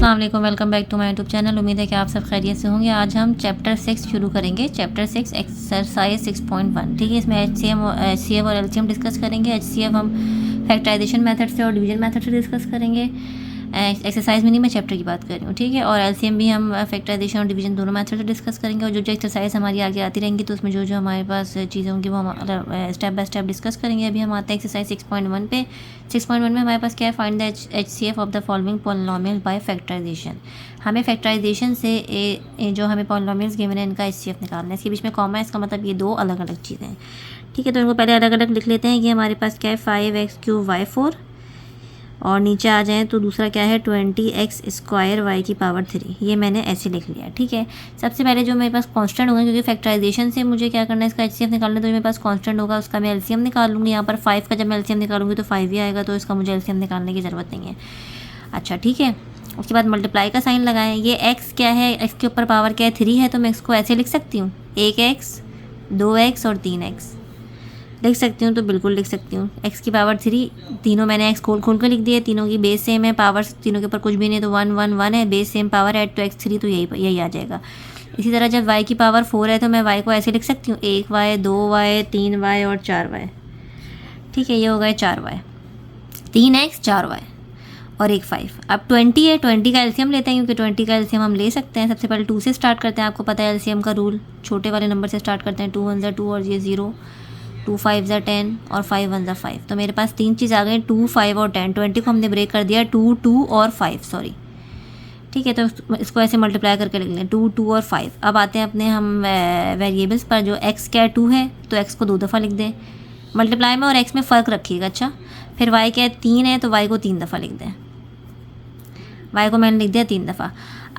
अस्सलाम वालेकुम, welcome back to my YouTube channel. उम्मीद है कि आप सब खैरियत से होंगे। आज हम चैप्टर 6 शुरू करेंगे। Chapter 6 exercise 6.1। ठीक है, इसमें HCF और LCM डिस्कस करेंगे। HCF हम फैक्टराइजेशन मेथड से और डिवीजन मेथड से डिस्कस करेंगे। एक्सरसाइज में नहीं, मैं चैप्टर की बात कर रही हूँ। ठीक है, और LCM भी हम फैक्टराइजेशन और डिवीजन दोनों मेथड से डिस्कस करेंगे। और जो जो एक्सरसाइज हमारी आगे आती रहेंगी तो उसमें जो जो हमारे पास चीज़ें होंगी वो हम स्टेप बाय स्टेप डिस्कस करेंगे। अभी हम आते हैं एक्सरसाइज 6.1 पे। 6.1 में हमारे पास क्या है, find the HCF of the following polynomial by factorization. हमें फैक्टराइजेशन से जो हमें पॉलिनोमियल्स गिवन है इनका HCF निकालना है। इसके बीच में कॉमा है, इसका मतलब ये दो अलग अलग चीज़ें हैं। ठीक है, तो इनको पहले अलग अलग लिख लेते हैं। ये हमारे पास क्या है, 5x³ और नीचे आ जाएँ तो दूसरा क्या है 20x² y की पावर 3। ये मैंने ऐसे लिख लिया। ठीक है, सबसे पहले जो मेरे पास कांस्टेंट होगा, क्योंकि फैक्टराइजेशन से मुझे क्या करना है, इसका HCF निकालना है, तो मेरे पास कांस्टेंट होगा, उसका मैं LCM निकाल लूँगी। यहाँ पर 5 का जब मैं LCM निकालूंगी तो 5 ही आएगा, तो इसका मुझे LCM निकालने की ज़रूरत नहीं है। अच्छा, ठीक है, उसके बाद मल्टीप्लाई का साइन लगाएं। ये x क्या है, x के ऊपर पावर क्या है 3 है, तो मैं इसको ऐसे लिख सकती हूँ 1x 2x और 3x लिख सकती हूँ। तो बिल्कुल लिख सकती हूँ। x की पावर 3, तीनों मैंने x खोल खोल कर लिख दिया। तीनों की बेस सेम है, पावर तीनों के ऊपर कुछ भी नहीं, तो 1 1 1 है, बेस सेम पावर ऐड तो x3, तो यही आ जाएगा। इसी तरह जब y की पावर 4 है तो मैं y को ऐसे लिख सकती हूँ 1y 2y 3y और 4y। ठीक है, ये हो गए 4y, 3x 4y और एक 5। अब 20 है, 20 का LCM लेते हैं, क्योंकि 20 का LCM हम ले सकते हैं। सबसे पहले 2 से स्टार्ट करते हैं। आपको पता है LCM का रूल, छोटे वाले नंबर से स्टार्ट करते हैं। 2 1 2 और ये 0, 2 5 10 और 5 1 5। तो मेरे पास 3 चीज़ आ गई, 2 5 और 10। 20 को हमने ब्रेक कर दिया 2 2 और 5, सॉरी। ठीक है, तो इसको ऐसे मल्टीप्लाई करके लिख लें 2 2 और 5। अब आते हैं अपने हम वेरिएबल्स पर। जो x क्या है 2 है, तो x को 2 दफ़ा लिख दें मल्टीप्लाई में, और x में फ़र्क रखिएगा। अच्छा, फिर y क्या है 3 है, तो y को 3 दफ़ा लिख दें। y को मैंने लिख दिया 3 दफ़ा।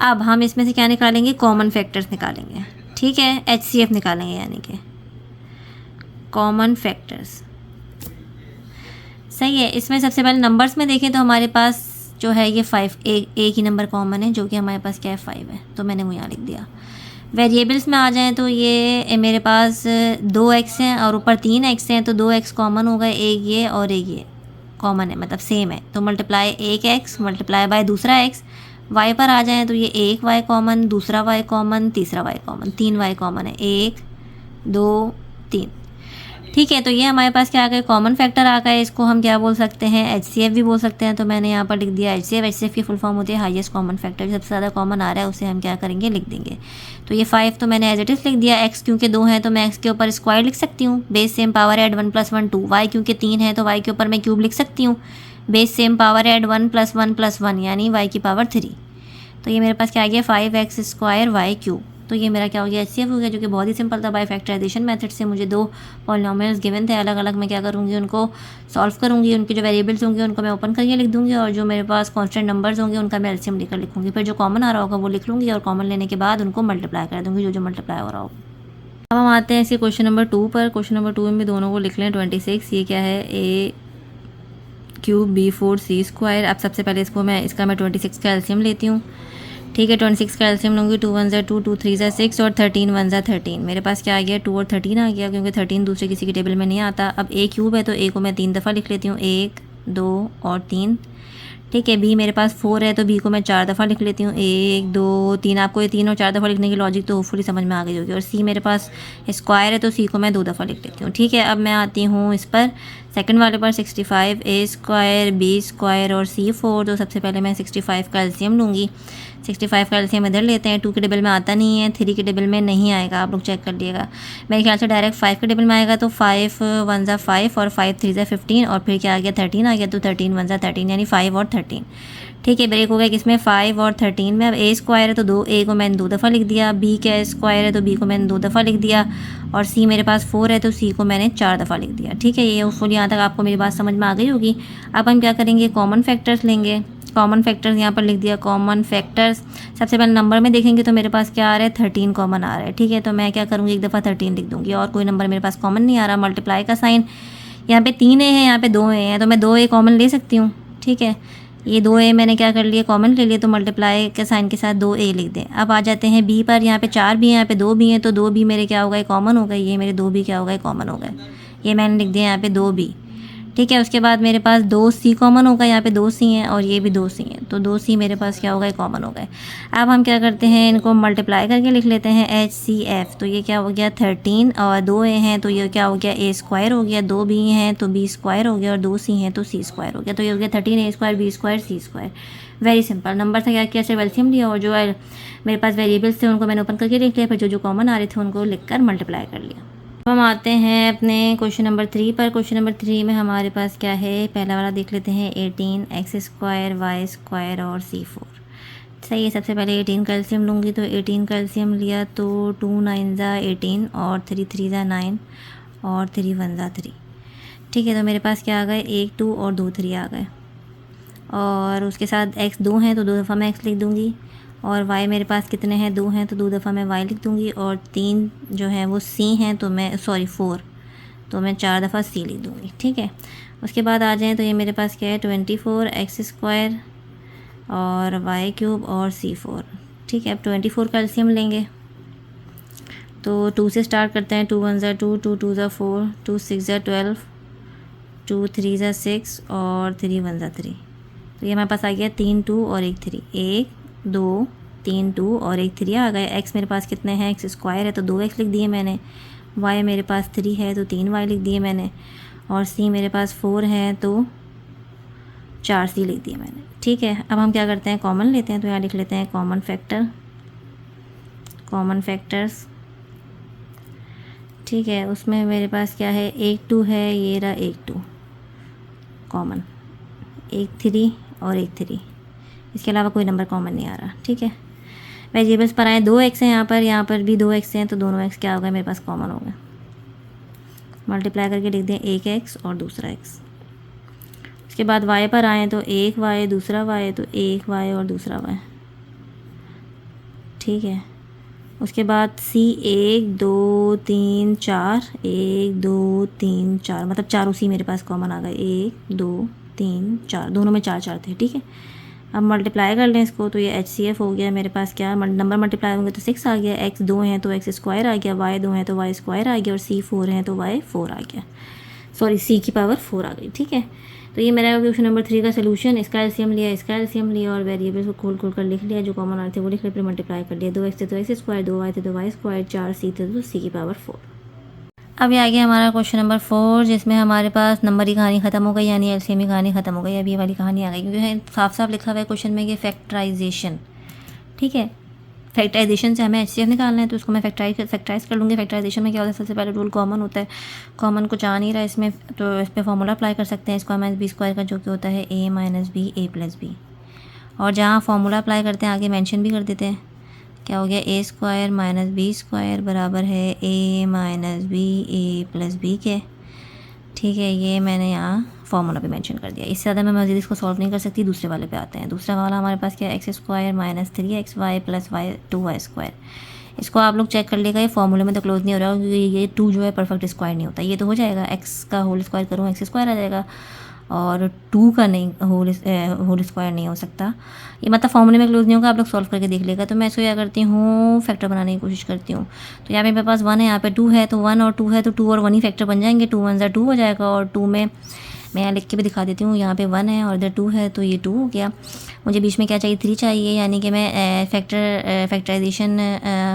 अब हम इसमें से क्या निकालेंगे, कॉमन फैक्टर्स निकालेंगे। ठीक है, HCF निकालेंगे, यानी कि कॉमन फैक्टर्स। सही है, इसमें सबसे पहले नंबर्स में देखें तो हमारे पास जो है ये 5, एक ही नंबर कॉमन है, जो कि हमारे पास क्या है 5 है, तो मैंने वो यहाँ लिख दिया। वेरिएबल्स में आ जाएं तो ये मेरे पास 2x हैं और ऊपर 3x हैं, तो 2x कॉमन होगा, एक ये और एक ये कॉमन है, मतलब सेम है, तो मल्टीप्लाई 1x मल्टीप्लाई बाय दूसरा x। y पर आ जाएँ तो ये 1y कॉमन, दूसरा y कॉमन, तीसरा y कॉमन, 3y कॉमन है, 1 2 3। ठीक है, तो ये हमारे पास क्या आ गया, कॉमन फैक्टर आ गए। इसको हम क्या बोल सकते हैं, HCF भी बोल सकते हैं। तो मैंने यहाँ पर लिख दिया HCF। HCF की फुल फॉर्म होती है हाईएस्ट कॉमन फैक्टर। सबसे ज़्यादा कॉमन आ रहा है उसे हम क्या करेंगे, लिख देंगे। तो ये 5 तो मैंने एज इट इज़ लिख दिया। x क्योंकि 2 है तो मैं x के ऊपर स्क्वायर लिख सकती हूँ, base same power add 1 + 1 2। y क्योंकि 3 है तो y के ऊपर मैं क्यूब लिख सकती हूँ, बेस सेम पावर ऐड 1 + 1 + 1, यानी y की पावर 3। तो ये मेरे पास क्या आ गया 5x² y³। तो ये मेरा क्या हो गया, HCF हो गया, जो कि बहुत ही सिंपल था। बाय फैक्टराइजेशन मेथड से मुझे 2 पॉलिनोमियल्स गिवन थे, अलग अलग मैं क्या करूँगी, उनको सॉल्व करूँगी। उनके जो वेरिएबल्स होंगे उनको मैं ओपन करके लिख दूँगी, और जो मेरे पास कांस्टेंट नंबर्स होंगे उनका मैं LCM लेकर लिखूँगी। फिर जो कॉमन आ रहा होगा वो लिख लूँगी, और कॉमन लेने के बाद उनको मल्टीप्लाई कर दूँगी, जो मल्टीप्लाई हो रहा हो। अब हम आते हैं इसी क्वेश्चन नंबर 2 पर। क्वेश्चन नंबर 2 में भी दोनों को लिख लें। 26, ये क्या है, a³ b4c²। अब सबसे पहले इसका मैं 26 का LCM लेती हूँ। ठीक है, 26 का LCM लूँगी। 2 1 2 2 3 6 और 13 1 13। मेरे पास क्या आ गया, 2 और 13 आ गया, क्योंकि 13 दूसरे किसी की टेबल में नहीं आता। अब a³ है तो a को मैं 3 दफ़ा लिख लेती हूँ, 1 2 और 3। ठीक है, b मेरे पास 4 है तो b को मैं 4 दफ़ा लिख लेती हूँ, 1 2 3। आपको ये 3 और 4 दफ़ा लिखने की लॉजिक तो होपफुली समझ में आ गई होगी। और c मेरे पास स्क्वायर है तो c को मैं 2 दफ़ा लिख लेती हूँ। ठीक है, अब मैं आती हूँ इस पर सेकंड वाले पर, 65 a² b² और c4। तो सबसे पहले मैं 65 का LCM लूँगी। 65 का LCM इधर लेते हैं। 2 के टेबल में आता नहीं है, 3 के टेबल में नहीं आएगा, आप लोग चेक कर लिएगा। मेरे ख्याल से डायरेक्ट 5 के टेबल में आएगा, तो 5 1 5 और 5 3 15, और फिर क्या आ गया 13 आ गया, तो 13 1 13, यानी 5 और 13। ठीक है, ब्रेक हो गया किसमें, 5 और 13 में। अब a² है तो a को मैंने 2 दफ़ा लिख दिया, b क्या स्क्वायर है तो b को मैंने 2 दफ़ा लिख दिया, और c मेरे पास 4 है तो c को मैंने 4 दफ़ा लिख दिया। ठीक है, ये होपफुली यहाँ तक आपको मेरी बात समझ में आ गई होगी। अब हम क्या करेंगे, कॉमन फैक्टर्स लेंगे। कॉमन फैक्टर्स यहाँ पर लिख दिया, कॉमन फैक्टर्स। सबसे पहले नंबर में देखेंगे तो मेरे पास क्या आ रहा है, 13 कॉमन आ रहा है। ठीक है, तो मैं क्या करूँगी, एक दफ़ा 13 लिख दूँगी, और कोई नंबर मेरे पास कॉमन नहीं आ रहा। मल्टीप्लाई का साइन, यहाँ पे 3 a है, यहाँ पे 2 a हैं, तो मैं 2 a कॉमन ले सकती हूँ। ठीक है, ये 2 a मैंने क्या कर लिया, कॉमन ले लिए, तो मल्टीप्लाई के साइन के साथ 2 a लिख दें। अब आ जाते हैं b पर। यहाँ पे 4 b हैं, यहाँ पे 2 b हैं, तो 2 b मेरे क्या हो गए, कॉमन हो गए। ये मेरे 2 b क्या हो गए, कॉमन हो गए। ये मैंने लिख दिया यहाँ पे 2 b। ठीक है। उसके बाद मेरे पास 2c कॉमन होगा, यहाँ पे 2c हैं और ये भी 2c हैं, तो 2c मेरे पास क्या होगा, कॉमन हो गए। अब हम क्या करते हैं, इनको मल्टीप्लाई करके लिख लेते हैं HCF। तो ये क्या हो गया 13 और 2 a हैं तो ये क्या हो गया a स्क्वायर हो गया, 2 b हैं तो b स्क्वायर हो गया और 2c हैं तो c स्क्वायर हो गया। तो ये हो गया 13 a square b square c square. Very simple. Number था क्या किया, सिर्फ एलसीएम लिया और जो मेरे पास वेरिएबल्स थे उनको मैंने ओपन करके लिख लिया, फिर जो जो कॉमन आ रहे थे उनको लिख कर मल्टीप्लाई कर लिया। अब हम आते हैं अपने क्वेश्चन नंबर 3 पर। क्वेश्चन नंबर 3 में हमारे पास क्या है, पहला वाला देख लेते हैं 18 x स्क्वायर y स्क्वायर और c4। सही है। सबसे पहले 18 का एलसीएम लूँगी, तो 18 का एलसीएम लिया तो 2 9 ज़ा 18 और 3 3 ज़ा 9 और 3 1 ज़ा 3। ठीक है। तो मेरे पास क्या आ गए, 1 2 और 2 3 आ गए, और उसके साथ x 2 हैं तो 2 दफ़ा मैं x लिख दूँगी, और y मेरे पास कितने हैं, 2 हैं तो 2 दफ़ा मैं y लिख दूँगी, और 3 जो है वो c हैं तो मैं 4 तो मैं 4 दफ़ा c लिख दूँगी। ठीक है। उसके बाद आ जाएँ तो ये मेरे पास क्या है 24 x स्क्वायर और y क्यूब और c4। ठीक है। अब 24 का एलसीएम लेंगे तो 2 से स्टार्ट करते हैं, 2 1 ज़ा 2, 2 2 ज़ा 4, 2 6 ज़ा 12, 2 3 ज़ा 6 और 3 1 ज़ा 3। तो ये हमारे पास आ गया 3 2 और 1 3, 1 2 3 2 और 1 3 आ गए। x मेरे पास कितने हैं, x स्क्वायर है तो 2x लिख दिए मैंने, y मेरे पास 3 है तो 3y लिख दिए मैंने, और c मेरे पास 4 है तो 4c लिख दिए मैंने। ठीक है। अब हम क्या करते हैं, कॉमन लेते हैं, तो यहाँ लिख लेते हैं कॉमन फैक्टर, कॉमन फैक्टर्स। ठीक है। उसमें मेरे पास क्या है, 1 2 है, ये रहा 1 2 कॉमन, 1 3 और 1 3, इसके अलावा कोई नंबर कॉमन नहीं आ रहा। ठीक है। वेरिएबल्स पर आए, 2x हैं यहाँ पर भी 2x हैं, तो दोनों x क्या हो गए मेरे पास, कॉमन हो गए। मल्टीप्लाई करके लिख दें, एक x और दूसरा x। उसके बाद y पर आए तो एक y दूसरा y, तो एक y और दूसरा y। ठीक है। उसके बाद c 1 2 3 4, 1 2 3 4, मतलब चारों c मेरे पास कॉमन आ गए, 1 2 3 4, दोनों में 4 4 थे। ठीक है। अब मल्टीप्लाई कर लें इसको, तो ये HCF हो गया मेरे पास, क्या नंबर मल्टीप्लाई होंगे तो 6 आ गया, x 2 हैं तो x स्क्वायर आ गया, y 2 हैं तो y स्क्वायर आ गया, और c 4 हैं तो y 4 आ गया, सॉरी c की पावर 4 आ गई। ठीक है। तो ये मेरा क्वेश्चन नंबर 3 का सोल्यूशन। इसका एलसीएम लिया, इसका एलसीएम लिया और वेरिएबल्स को खोल खोल कर लिख लिया, जो कॉमन आ रहे थे वो लिख लिया, फिर मल्टीप्लाई कर लिया, 2x थे तो x स्क्वायर, 2y थे तो y स्क्वायर, 4c थे तो c की पावर 4। अब ये आ गया हमारा क्वेश्चन नंबर 4, जिसमें हमारे पास नंबर की कहानी ख़त्म हो गई, यानी एलसीएम की कहानी ख़त्म हो गई। अब ये वाली कहानी आ गई, क्योंकि है साफ साफ लिखा हुआ है क्वेश्चन में कि फैक्टराइजेशन। ठीक है। फैक्टराइजेशन से हमें HCF निकालना है, तो उसको मैं फैक्टराइज कर लूँगी। फैक्टराइजेशन में क्या होता है, सबसे पहले रूल कॉमन होता है, कॉमन कुछ आ नहीं रहा इसमें, तो इस पर फॉर्मूला अप्लाई कर सकते हैं, स्क्वायर माइनस बी स्क्वायर का, जो कि होता है a minus b a plus b. और जहाँ फॉर्मूला अप्लाई करते हैं आगे मेंशन भी कर देते हैं, क्या हो गया, a square minus b square बराबर है a minus b a plus b के। ठीक है। ये मैंने यहाँ फॉर्मूला पे मेंशन कर दिया, इससे ज़्यादा मैं मज़ीद इसको सॉल्व नहीं कर सकती। दूसरे वाले पे आते हैं। दूसरा वाला हमारे पास क्या है, x square minus 3xy plus y 2y square. इसको आप लोग चेक कर लेगा, ये फॉर्मूले में तो क्लोज नहीं हो रहा, क्योंकि ये 2 जो है परफेक्ट स्क्वायर नहीं होता। ये तो हो जाएगा, x का होल स्क्वायर करूँ x स्क्वायर आ जाएगा, और 2 का नहीं होल स्क्वायर नहीं हो सकता। ये मतलब फॉर्मूले में क्लोज नहीं होगा, आप लोग सॉल्व करके देख लेगा। तो मैं इसको क्या करती हूँ, फैक्टर बनाने की कोशिश करती हूँ। तो यहाँ पे मेरे पास 1 है, यहाँ पे 2 है, तो 1 और 2 है तो 2 और 1 ही फैक्टर बन जाएंगे, 2 1 ज़ा 2 हो जाएगा, और 2 में मैं यहाँ लिख के भी दिखा देती हूँ, यहाँ पे 1 है और इधर 2 है, तो ये 2 हो गया। मुझे बीच में क्या चाहिए, 3 चाहिए, यानी कि मैं फैक्टराइजेशन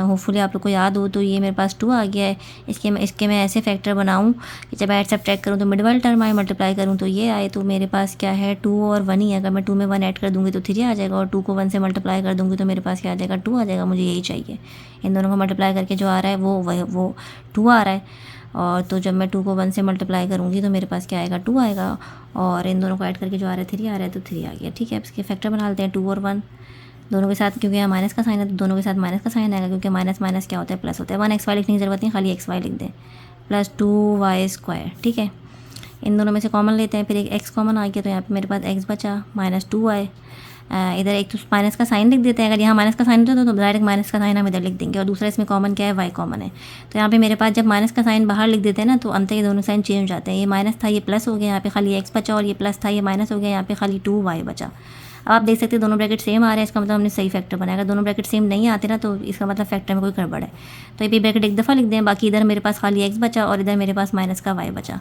होपफुली आप लोग को याद हो, तो ये मेरे पास 2 आ गया है। इसके मैं ऐसे फैक्टर बनाऊँ कि जब ऐड सब्ट्रैक्ट करूँ तो मिडल टर्म आए, मल्टीप्लाई करूँ तो ये आए। तो मेरे पास क्या है, 2 और 1 ही है। अगर मैं 2 में 1 ऐड कर दूँगी तो 3 आ जाएगा, और 2 को 1 से मल्टीप्लाई कर दूँगी तो मेरे पास क्या आ जाएगा, 2 आ जाएगा। मुझे यही चाहिए, इन दोनों को मल्टीप्लाई करके जो आ रहा है वो 2 आ रहा है। और तो जब मैं 2 को 1 से मल्टीप्लाई करूँगी तो मेरे पास क्या आएगा, 2 आएगा, और इन दोनों को ऐड करके जो आ रहा है 3 आ रहा है, तो 3 आ गया। ठीक है। अब इसके फैक्टर बना लेते हैं, 2 और 1 दोनों के साथ, क्योंकि यहाँ माइनस का साइन है तो दोनों के साथ माइनस का साइन आएगा, क्योंकि माइनस माइनस क्या होता है, प्लस होता है। 1xy लिखने की ज़रूरत नहीं, खाली xy लिख दें, प्लस 2y स्क्वायर। ठीक है। इन दोनों में से कॉमन लेते हैं, फिर एक x कॉमन आ गया, तो यहाँ पे मेरे पास x बचा माइनस 2y। इधर एक तो माइनस का साइन लिख देते हैं, अगर यहाँ माइनस का साइन होता तो डायरेक्ट माइनस का साइन हम इधर लिख देंगे, और दूसरा इसमें कॉमन क्या है, y कॉमन है। तो यहाँ पे मेरे पास जब माइनस का साइन बाहर लिख देते हैं ना, तो अंत ये दोनों साइन चेंज हो जाते हैं। ये माइनस था, ये प्लस हो गया, यहाँ पे खाली x बचा, और ये प्लस था, ये माइनस हो गया, यहाँ पे खाली 2y बचा। अब आप देख सकते हैं दोनों ब्रैकेट सेम आ रहे हैं, इसका मतलब हमने सही फैक्टर बनाया। अगर दोनों ब्रैकेट सेम नहीं आते ना तो इसका मतलब फैक्टर में कोई गड़बड़ है। तो ये ब्रैकेट एक दफ़ा लिख दें, बाकी इधर मेरे पास खाली एक्स बचा और इधर मेरे पास माइनस का वाई बचा।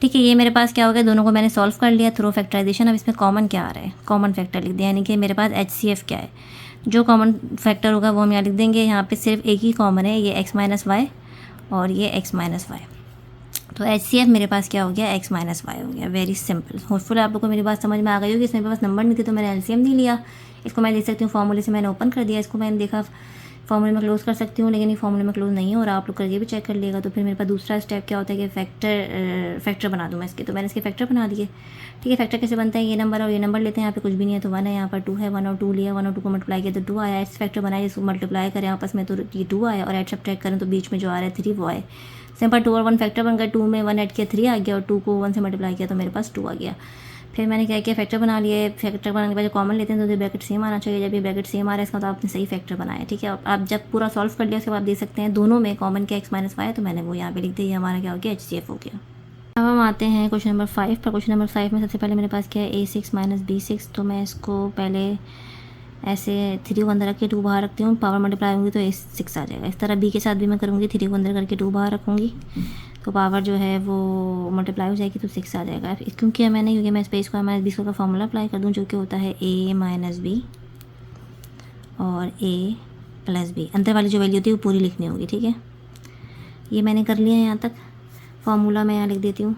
ठीक है, ये मेरे पास क्या हो गया, दोनों को मैंने सॉल्व कर लिया थ्रू फैक्टराइजेशन। अब इसमें कॉमन क्या आ रहा है, कॉमन फैक्टर लिख दिया, यानी कि मेरे पास HCF क्या है, जो कॉमन फैक्टर होगा वो हम यहाँ लिख देंगे। यहाँ पे सिर्फ एक ही कॉमन है, ये x माइनस वाई और ये x माइनस वाई। तो HCF मेरे पास क्या हो गया, x माइनस वाई हो गया। Very simple. होपफुल आप लोग को मेरी बात समझ में आ गई होगी। इसमें मेरे पास नंबर नहीं थे तो मैंने LCM नहीं लिया। इसको मैं देख सकती हूँ फॉर्मूले से मैंने ओपन कर दिया, इसको मैंने देखा फॉर्मूले में क्लोज कर सकती हूँ, लेकिन ये फॉर्मूले में क्लोज नहीं हो रहा। आप लोग करके भी चेक कर लिएगा। तो फिर मेरे पास दूसरा स्टेप क्या होता है कि फैक्टर बना दूँ मैं इसके। तो मैंने इसके फैक्टर बना दिए। ठीक है, फैक्टर कैसे बनता है, ये नंबर और ये नंबर लेते हैं, यहाँ पे कुछ भी नहीं है तो 1 है, यहाँ पर 2 है, 1 और 2 लिया, 1 और 2 को मल्टीप्लाई किया तो 2 आया। इस फैक्टर बनाया जिसको मल्टीप्लाई करें आपस में तो ये 2 आया, और ऐड सब्ट्रैक्ट करें तो बीच में जो आ रहा है 3 वो आए। सिंपल 2 और 1 फैक्टर बन गया, 2 में 1 ऐड किया 3 आ गया, और 2 को 1 से मल्टीप्लाई किया तो मेरे पास 2 आ गया। फिर मैंने क्या किया, फैक्टर बना लिए। फैक्टर बनाने के बाद जो कॉमन लेते हैं तो ब्रैकेट सेम आना चाहिए। जब ये ब्रैकेट सेम आ रहा है इसका तो आपने सही फैक्टर बनाया। ठीक है, आप जब पूरा सॉल्व कर लिया उसके बाद आप देख सकते हैं दोनों में कॉमन क्या x माइनस वाई है, तो मैंने वो यहाँ पे लिख दिया। ये हमारा क्या हो गया, HCF हो गया। अब हम आते हैं क्वेश्चन नंबर 5 पर। क्वेश्चन नंबर 5 में सबसे पहले मेरे पास क्या है, A6 माइनस B6। तो मैं इसको पहले ऐसे 3 को अंदर रख के 2 बाहर रखती हूँ, पावर मल्टीप्लाई होंगी तो A6 आ जाएगा। इस तरह B के साथ भी मैं करूँगी, 3 को अंदर करके 2 बाहर रखूँगी तो पावर जो है वो मल्टीप्लाई हो जाएगी तो 6 आ जाएगा। क्योंकि मैंने क्योंकि मैं इस पर स्क्वायर माइनस B का फॉर्मूला अप्लाई कर दूँ, जो कि होता है A माइनस B और A प्लस B। अंदर वाली जो वैल्यू होती है वो पूरी लिखनी होगी। ठीक है, ये मैंने कर लिया है यहाँ तक। फॉर्मूला मैं यहाँ लिख देती हूँ,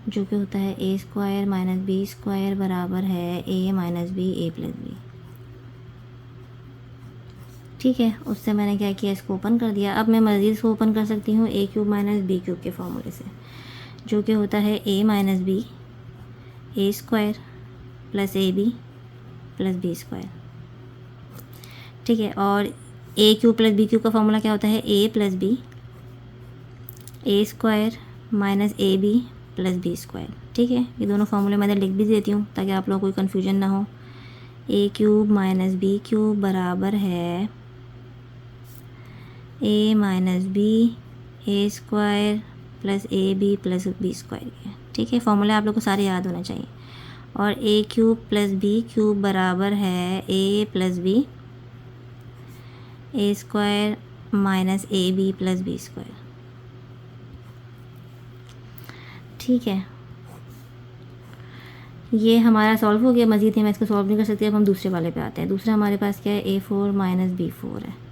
जो कि होता है A square minus B square बराबर है A minus B A plus B। ठीक है, उससे मैंने क्या किया, इसको ओपन कर दिया। अब मैं मज़ीद इसको ओपन कर सकती हूँ A cube minus B cube के फॉर्मूले से, जो कि होता है A minus B A square plus AB plus B square. ठीक है, और A cube plus B cube का फॉर्मूला क्या होता है, A plus B A square minus AB plus B square. ठीक है, ये दोनों फार्मूले मैं लिख भी देती हूँ ताकि आप लोगों को कोई कन्फ्यूजन ना हो। A cube minus B cube बराबर है A minus B A square plus AB plus B square के। ठीक है, फॉर्मूले आप लोग को सारे याद होना चाहिए। और A cube plus B cube बराबर है A plus B A square minus AB plus B square. ठीक है, ये हमारा सॉल्व हो गया। मज़ीद मैं इसको सॉल्व नहीं कर सकती। अब हम दूसरे वाले पे आते हैं। दूसरा हमारे पास क्या है, A4 माइनस B4 है।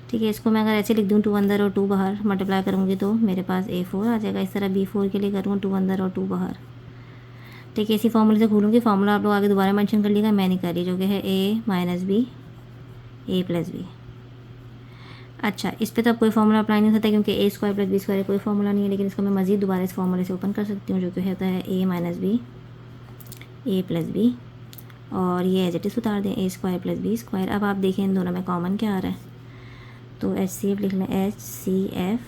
ठीक है, इसको मैं अगर ऐसे लिख दूँ 2 अंदर और 2 बाहर मल्टीप्लाई करूँगी तो मेरे पास A4 आ जाएगा। इस तरह B4 के लिए करूँ 2 अंदर और 2 बाहर। ठीक है, इसी फॉर्मूले से खोलूँगी। फॉर्मूला आप लोग आगे दोबारा मेंशन कर लीजिएगा, मैं नहीं कर रही, जो कि है A minus B A plus B। अच्छा, इस पर तो अब कोई फॉर्मूला अप्लाई नहीं होता क्योंकि A square plus B square कोई फॉर्मूला नहीं है, लेकिन इसको मैं मज़ीद दोबारा इस फॉर्मूले से ओपन कर सकती हूँ, जो कि होता है A minus B A plus B, और ये एज इट इज़ उतार दें A square plus B square. अब आप देखें इन दोनों में कॉमन क्या आ रहा है, तो HCF लिख लें, HCF।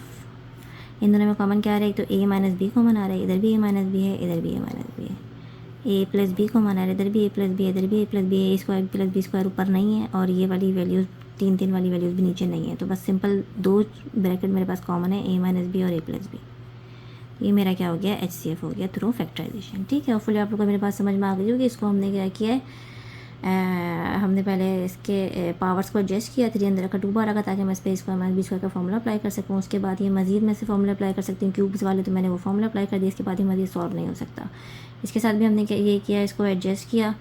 इन दोनों में कॉमन क्या आ रहा है, एक तो A माइनस B कॉमन आ रहा है, इधर भी A माइनस B है, इधर भी A माइनस B है। A प्लस B कॉमन आ रहा है, इधर भी A प्लस B है, इधर भी A प्लस B है। A square plus B square ऊपर नहीं है, और ये वाली वैल्यूज़ 3 वाली वैल्यूज़ भी नीचे नहीं है। तो बस सिंपल 2 ब्रैकेट मेरे पास कॉमन है, A माइनस B और A प्लस B। ये मेरा क्या हो गया, HCF हो गया थ्रू फैक्टराइजेशन। ठीक है, होपफुली आप लोगों को मेरे पास समझ में आ गई होगी। इसको हमने क्या किया है, हमने पहले इसके पावर्स को एडजस्ट किया, 3 अंदर रखा 2 बाहर रखा, ताकि मैं इस पर स्क्वायर माइनस B स्क्वायर का फॉर्मूला अप्लाई कर सकूँ। उसके बाद ये मज़ीद में से फॉर्मूला अप्लाई कर सकती हूँ क्यूब्स वाले, तो मैंने वो फॉर्मूला अप्लाई कर दिया। इसके बाद ही मज़ीद सॉल्व नहीं हो सकता। इसके साथ भी हमने ये किया, इसको एडजस्ट किया,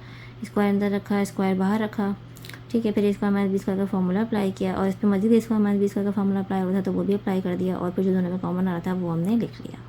स्क्वायर अंदर रखा, स्क्वायर बाहर रखा। ठीक है, फिर स्क्वायर माइनस B स्क्वायर का फॉर्मूला अप्लाई किया, और इस पर मज़ीद स्क्वायर माइनस B स्क्वायर का फॉर्मूला अप्लाई हुआ था तो वो भी अप्लाई कर दिया, और फिर जो दोनों में कॉमन आ रहा था वो हमने लिख लिया।